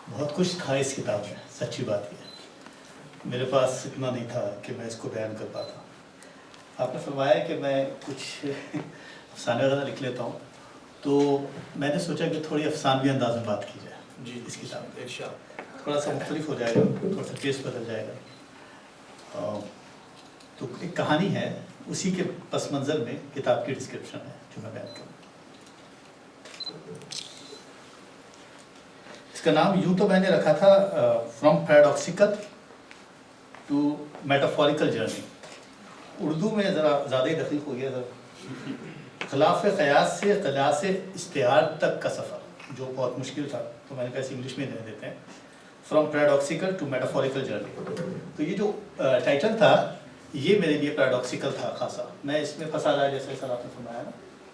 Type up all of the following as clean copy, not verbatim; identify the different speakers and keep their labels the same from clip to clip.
Speaker 1: بہت کچھ تھا اس کتاب میں، سچی بات یہ ہے، میرے پاس اتنا نہیں تھا کہ میں اس کو بیان کر پاتا۔ آپ نے فرمایا کہ میں کچھ افسانے وغیرہ لکھ لیتا ہوں، تو میں نے سوچا کہ تھوڑی افسانوی انداز میں بات کی جائے
Speaker 2: جی
Speaker 1: اس کتاب میں،
Speaker 2: ارشاد۔
Speaker 1: تھوڑا سا مختلف ہو جائے گا، تھوڑا سا ٹیسٹ بدل جائے گا۔ تو ایک کہانی ہے، اسی کے پس منظر میں کتاب کی ڈسکرپشن ہے جو میں بیان کروں۔ اس کا نام یوں تو میں نے رکھا تھا from paradoxical to metaphorical journey. Urdu میں ذرا زیادہ ہی دقیق ہو گیا تھا، خلاف قیاس سے قیاس استعار تک کا سفر، جو بہت مشکل تھا، تو میں نے کہا اسے انگلش میں دے دیتے ہیں، from paradoxical to metaphorical journey. تو یہ جو ٹائٹل تھا یہ میرے لیے پیراڈاکسیکل تھا خاصا، میں اس میں پھنسا رہا جیسے سر آپ نے فرمایا نا،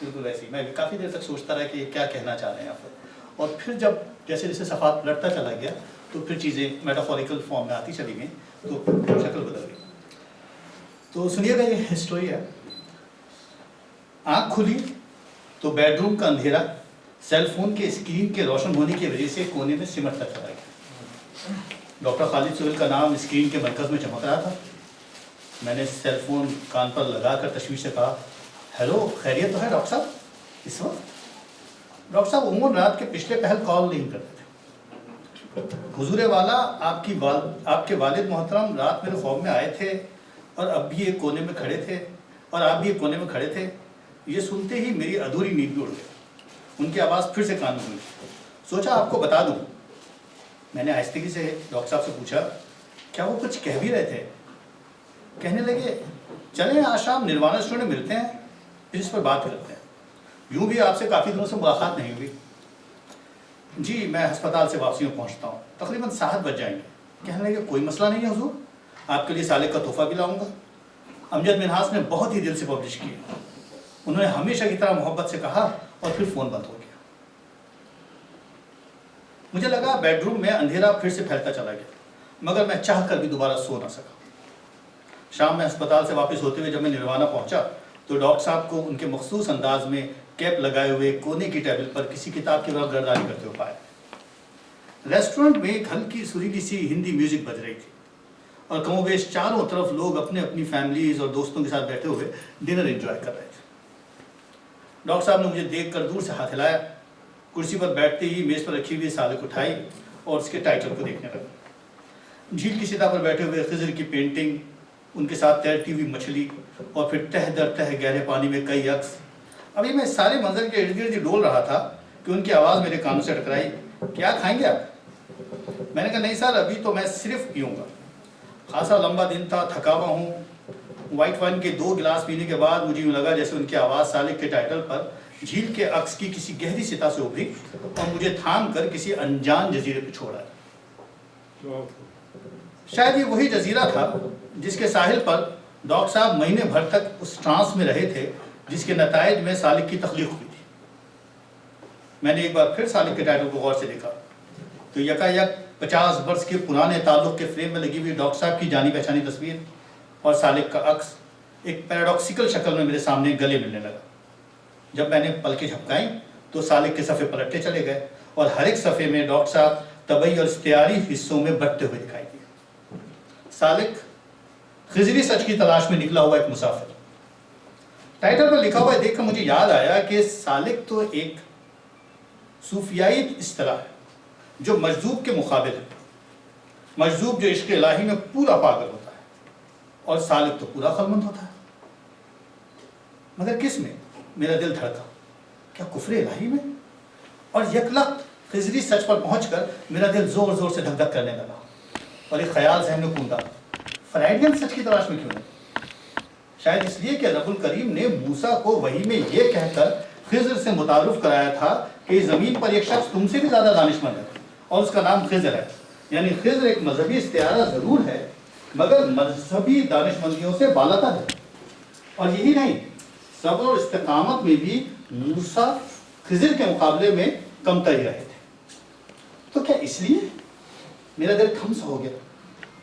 Speaker 1: بالکل ویسے ہی میں بھی کافی دیر تک سوچتا رہا کہ یہ کیا کہنا چاہ رہے ہیں آپ، اور پھر جب جیسے جیسے صفحات پلٹتا چلا گیا تو پھر چیزیں میٹافوریکل فارم میں آتی چلی گئیں، تو شکل بدل گئی۔ تو سنیے گا، یہ ہسٹوری ہے۔ آنکھ کھلی تو بیڈ روم کا اندھیرا سیل فون کے اسکرین کے روشن ہونے کی وجہ سے کونے میں سمٹتا چلا گیا۔ ڈاکٹر خالد سہیل کا نام اسکرین کے مرکز میں چمک رہا تھا۔ میں نے سیل فون کان پر لگا کر تشویش سے کہا، ہیلو، خیریت تو ہے ڈاکٹر صاحب؟ اس وقت ڈاکٹر صاحب عموماً رات کے پچھلے پہل کال نہیں کرتے تھے۔ حضور والا، آپ کے والد محترم رات میرے خواب میں آئے تھے اور اب بھی ایک کونے میں کھڑے تھے، اور آپ بھی ایک کونے میں کھڑے تھے۔ یہ سنتے ہی میری ادھوری نیند بھی اڑ گئی۔ ان کی آواز پھر سے کان میں ہوئی، سوچا آپ کو بتا دوں۔ میں نے آہستگی سے ڈاکٹر صاحب سے پوچھا، کیا وہ کچھ کہہ بھی رہے تھے؟ کہنے لگے، چلیں آج شام نروانا ریسٹورنٹ میں ملتے ہیں، پھر اس پر بات کرتے ہیں۔ یوں بھی آپ سے کافی دنوں سے ملاقات نہیں ہوئی۔ جی میں ہسپتال سے واپسی میں پہنچتا ہوں، تقریباً 7 بج جائیں گے۔ کہنے لگے، کوئی مسئلہ نہیں ہے حضور، آپ کے لیے سالک کا تحفہ بھی لاؤں گا۔ امجد منہاس نے بہت ہی دل سے پبلش کی، انہوں نے ہمیشہ کی طرح محبت سے کہا، اور پھر فون بند ہو گیا۔ مجھے لگا بیڈ روم میں اندھیرا پھر سے پھیلتا چلا گیا، مگر میں چاہ کر بھی دوبارہ سو نہ سکا۔ شام میں ہسپتال سے واپس ہوتے ہوئے جب میں نروانا پہنچا تو ڈاکٹر صاحب کو ان کے مخصوص انداز میں کیپ لگائے ہوئے کونے کی ٹیبل پر کسی کتاب کی طرف گردانی کرتے ہوئے پائے۔ ریسٹورنٹ میں ایک ہلکی سریلی سی ہندی میوزک بج رہی تھی، اور کم و بیش چاروں طرف لوگ اپنے اپنی فیملیز اور دوستوں کے ساتھ بیٹھے ہوئے ڈنر انجوائے کر رہے تھے۔ ڈاکٹر صاحب نے مجھے دیکھ کر دور سے ہاتھ ہلایا، کرسی پر بیٹھتے ہی میز پر رکھی ہوئی سالک اٹھائی اور اس کے ٹائٹل کو دیکھنے لگا۔ جھیل کی سطح پر بیٹھے ہوئے خضر کی پینٹنگ، ان کے ساتھ تیرتی ہوئی مچھلی، اور پھر تہ در تہ گہرے پانی میں کئی عکس۔ ابھی میں سارے منظر کے ارد گرد ڈول رہا تھا کہ ان کی آواز میرے کانوں سے ٹکرائی، کیا کھائیں گے آپ؟ میں نے کہا، نہیں سر، ابھی تو میں صرف پیوں گا، خاصا لمبا دن تھا، تھکا ہوا ہوں۔ وائٹ وائن کے 2 گلاس پینے کے بعد مجھے یوں لگا جیسے ان کی آواز سالک کے ٹائٹل پر جھیل کے عکس کی کسی گہری سطح سے ابھری اور مجھے تھام کر کسی انجان جزیرے پہ چھوڑا ہے۔ شاید یہ وہی جزیرہ تھا جس کے ساحل پر ڈاکٹر صاحب مہینے بھر تک اس ٹرانس میں رہے تھے جس کے نتائج میں سالک کی تخلیق ہوئی تھی۔ میں نے ایک بار پھر سالک کے ٹائٹل کو غور سے دیکھا تو یکایک 50 برس کے پرانے تعلق کے فریم میں لگی ہوئی ڈاکٹر صاحب کی جانی پہچانی تصویر اور سالک کا عکس ایک پیراڈاکسیکل شکل میں میرے سامنے گلے ملنے لگا۔ جب میں نے پلکیں جھپکائیں تو سالک کے صفحے پلٹتے چلے گئے، اور ہر ایک صفحے میں ڈاکٹر صاحب طبعی اور استعاری حصوں میں بٹتے ہوئے دکھائی دیے۔ سالک، خضری سچ کی تلاش میں نکلا ہوا ایک مسافر۔ ٹائٹل پر لکھا ہوا دیکھ کر مجھے یاد آیا کہ سالک تو ایک صوفیائی اصطلاح ہے جو مجذوب کے مقابل ہے۔ مجذوب جو عشق الہی میں پورا پاگل ہوتا ہے، اور سالک تو پورا خلمند ہوتا ہے۔ مگر کس میں؟ میرا دل دھڑکا، کیا کفر الہی میں؟ اور یکلخت خضری سچ پر پہنچ کر میرا دل زور زور سے دھک دھک کرنے لگا، اور ایک خیال ذہن میں کوندا، فرائیڈین سچ کی تلاش میں کیوں نہیں؟ شاید اس لیے کہ رب الکریم نے موسیٰ کو وحی میں یہ کہہ کر خضر سے متعارف کرایا تھا کہ اس زمین پر ایک شخص تم سے بھی زیادہ دانشمند ہے، اور اس کا نام خضر ہے۔ یعنی خضر ایک مذہبی استعارہ ضرور ہے، مگر مذہبی دانشمندیوں سے بالاتر ہے۔ اور یہی نہیں، صبر اور استقامت میں بھی موسیٰ خضر کے مقابلے میں کم تر ہی رہے تھے۔ تو کیا اس لیے؟ میرا دل تھم سا ہو گیا۔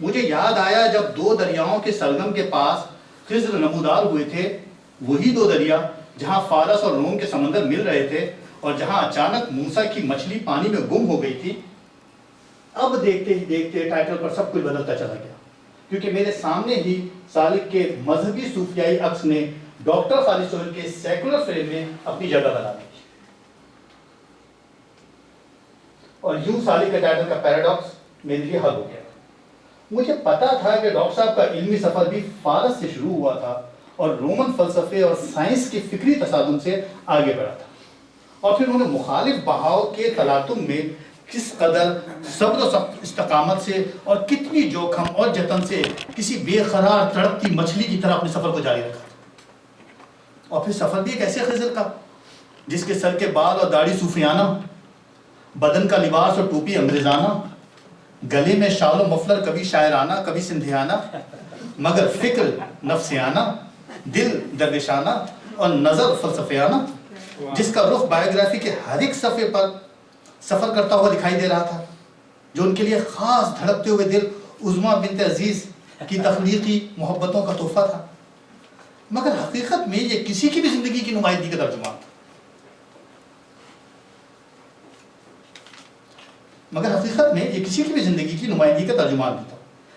Speaker 1: مجھے یاد آیا جب 2 دریاؤں کے سرگم کے پاس خضر نمودار ہوئے تھے، وہی 2 دریا جہاں فارس اور روم کے سمندر مل رہے تھے، اور جہاں اچانک موسیٰ کی مچھلی پانی میں گم ہو گئی تھی۔ اب دیکھتے ہی دیکھتے ٹائٹل پر سب کچھ بدلتا چلا گیا، کیونکہ میرے سامنے ہی سالک کے مذہبی صوفیائی عکس نے ڈاکٹر خالد سہیل کے سیکولر فریم میں اپنی جگہ بنا دی، اور یوں سالک کے ٹائٹل کا پیراڈاکس میرے لیے حل ہو گیا۔ مجھے پتا تھا کہ ڈاکٹر صاحب کا علمی سفر بھی فارس سے شروع ہوا تھا اور رومن فلسفے اور سائنس کے فکری تصادم سے آگے بڑھا تھا، اور پھر انہوں نے مخالف بہاؤ کے تلاطم میں کس قدر صبر و استقامت سے اور کتنی جوخم اور جتن سے کسی بے قرار تڑپتی مچھلی کی طرح اپنے سفر کو جاری رکھا، اور پھر سفر بھی ایک ایسے خضر کا جس کے سر کے بال اور داڑھی صوفیانہ، بدن کا لباس اور ٹوپی انگریزانہ، گلے میں شال و مفلر کبھی شاعرانہ کبھی سندھیانہ، مگر فکر نفسیانہ، دل درویشانہ اور نظر فلسفیانہ، جس کا رخ بایوگرافی کے ہر ایک صفحے پر سفر کرتا ہوا دکھائی دے رہا تھا، جو ان کے لیے خاص دھڑکتے ہوئے دل عظمیٰ بنت عزیز کی تخلیقی محبتوں کا تحفہ تھا، مگر حقیقت میں یہ کسی کی بھی زندگی کی نمائندگی کا ترجمان تھا۔ مگر حقیقت میں یہ کسی کی بھی زندگی کی نمائندگی کا ترجمان بھی تھا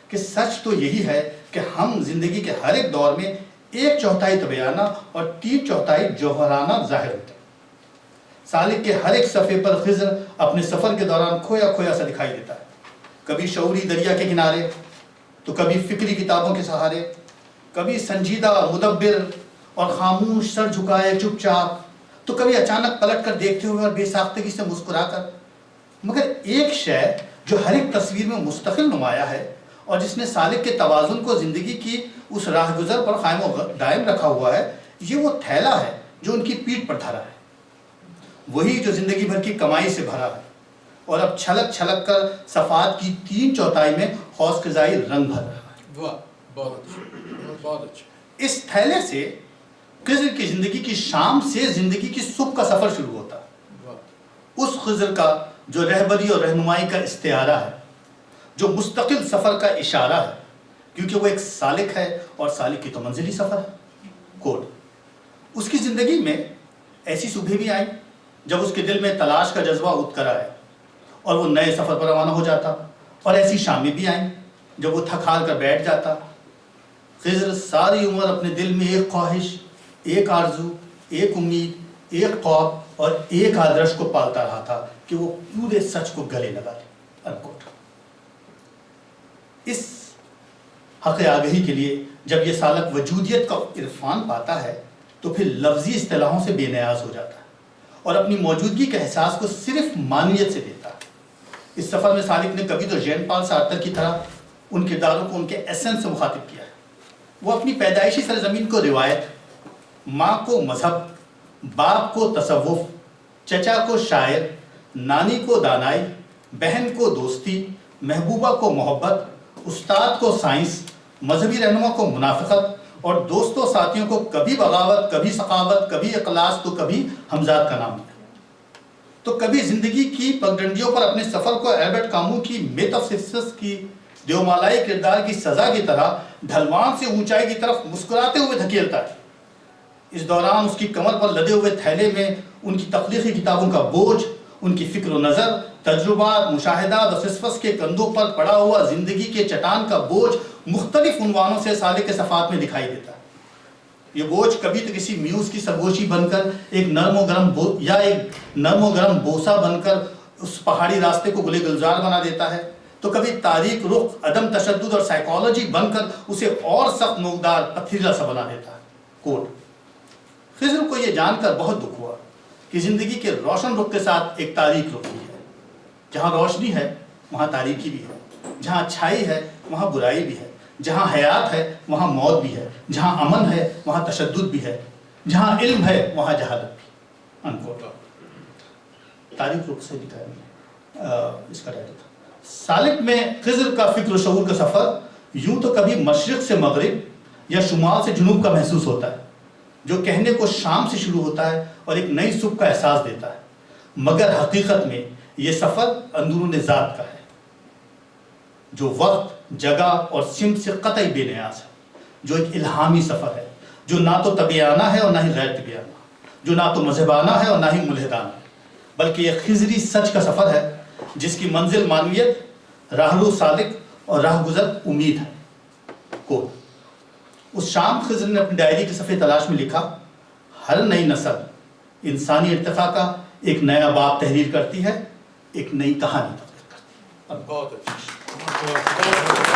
Speaker 1: کہ سچ تو یہی ہے کہ ہم زندگی کے ہر ایک دور میں 1/4 طبیعیانہ اور 3/4 جوہرانہ ظاہر ہوتے ہیں۔ سالک کے ہر ایک صفحے پر خضر اپنے سفر کے دوران کھویا کھویا سا دکھائی دیتا ہے، کبھی شعوری دریا کے کنارے تو کبھی فکری کتابوں کے سہارے، کبھی سنجیدہ مدبر اور خاموش سر جھکائے چپ چاپ، تو کبھی اچانک پلٹ کر دیکھتے ہوئے اور بے ساختگی سے مسکرا کر۔ مگر ایک شے جو ہر ایک تصویر میں مستقل نمایاں ہے اور جس نے سالک کے توازن کو زندگی کی اس راہ گزر پر قائم و دائم رکھا ہوا ہے، یہ وہ تھیلا ہے جو ان کی پیٹھ پر دھرا ہے، وہی جو زندگی بھر کی کمائی سے بھرا ہے اور اب چھلک چھلک کر صفحات کی 3/4 میں حوض قضائی رنگ بھر رہا ہے۔
Speaker 2: واہ، بہت اچھا، بہت اچھا۔
Speaker 1: اس تھیلے سے خضر کی زندگی کی شام سے زندگی کی صبح کا سفر شروع ہوتا ہے، اس خضر کا جو رہبری اور رہنمائی کا استعارہ ہے، جو مستقل سفر کا اشارہ ہے، کیونکہ وہ ایک سالک ہے اور سالک کی تو منزلی سفر ہے۔ کوٹ اس کی زندگی میں ایسی صبح بھی آئی جب اس کے دل میں تلاش کا جذبہ اٹھ کر آیا اور وہ نئے سفر پر روانہ ہو جاتا، اور ایسی شامیں بھی آئیں جب وہ تھک ہار کر بیٹھ جاتا۔ خضر ساری عمر اپنے دل میں ایک خواہش، ایک آرزو، ایک امید، ایک خواب اور ایک آدرش کو پالتا رہا تھا کہ وہ پورے سچ کو گلے لگا لے۔ انکوٹ۔ اس حق آگہی کے لیے جب یہ سالک وجودیت کا عرفان پاتا ہے تو پھر لفظی اصطلاحوں سے بے نیاز ہو جاتا ہے اور اپنی موجودگی کے احساس کو صرف معنویت سے دیتا ہے۔ اس سفر میں سالک نے کبھی تو ژین پال سارتر کی طرح ان کرداروں کو ان کے ایسنس سے مخاطب کیا ہے۔ وہ اپنی پیدائشی سرزمین کو روایت، ماں کو مذہب، باپ کو تصوف، چچا کو شاعر، نانی کو دانائی، بہن کو دوستی، محبوبہ کو محبت، استاد کو سائنس، مذہبی رہنما کو منافقت، اور دوستوں ساتھیوں کو کبھی بغاوت، کبھی سخاوت، کبھی اخلاص تو کبھی حمزات کا نام دیا۔ تو کبھی زندگی کی پگڈنڈیوں پر اپنے سفر کو البرٹ کامو کی میتھ آف سکسیس کی دیومالائی کردار کی سزا کی طرح ڈھلوان سے اونچائی کی طرف مسکراتے ہوئے دھکیلتا ہے۔ اس دوران اس کی کمر پر لدے ہوئے تھیلے میں ان کی تخلیقی کتابوں کا بوجھ، ان کی فکر و نظر، تجربات، مشاہدات اور فسفس کے کندھوں پر پڑا ہوا زندگی کے چٹان کا بوجھ مختلف عنوانوں سے سالک کے صفحات میں دکھائی دیتا ہے۔ یہ بوجھ کبھی تو کسی میوز کی سرگوشی بن کر ایک نرم و گرم بوسہ بن کر اس پہاڑی راستے کو گلے گلزار بنا دیتا ہے، تو کبھی تاریک رخ، عدم تشدد اور سائیکالوجی بن کر اسے اور سخت نوکدار پتھریلا سا بنا دیتا ہے۔ کوٹ خضر کو یہ جان کر بہت دکھ ہوا کہ زندگی کے روشن رخ کے ساتھ ایک تاریک رخ بھی ہے۔ جہاں روشنی ہے وہاں تاریکی بھی ہے، جہاں اچھائی ہے وہاں برائی بھی ہے، جہاں حیات ہے وہاں موت بھی ہے، جہاں امن ہے وہاں تشدد بھی ہے، جہاں علم ہے وہاں جہالت بھی۔ انکوٹ۔ تاریخ رخ سے لکھا ہے اس کا ٹائٹل تھا۔ سالک میں خضر کا فکر و شعور کا سفر یوں تو کبھی مشرق سے مغرب یا شمال سے جنوب کا محسوس ہوتا ہے، جو کہنے کو شام سے شروع ہوتا ہے اور ایک نئی صبح کا احساس دیتا ہے، مگر حقیقت میں یہ سفر اندرون ذات کا ہے، جو وقت، جگہ اور سمت سے قطعی بے نیاز ہے، جو ایک الہامی سفر ہے، جو نہ تو طبیعیانہ ہے اور نہ ہی غیر طبیعیانہ، جو نہ تو مذہبانہ ہے اور نہ ہی ملحدانہ ہے، بلکہ یہ خضری سچ کا سفر ہے جس کی منزل معنویت، راہرو صادق اور راہ گزر امید ہے. کوٹ. اس شام خضر نے اپنی ڈائری کے صفحے تلاش میں لکھا، ہر نئی نسل انسانی ارتقاء کا ایک نیا باب تحریر کرتی ہے، ایک نئی کہانی تخلیق کرتی ہے.
Speaker 2: بہت اچھا.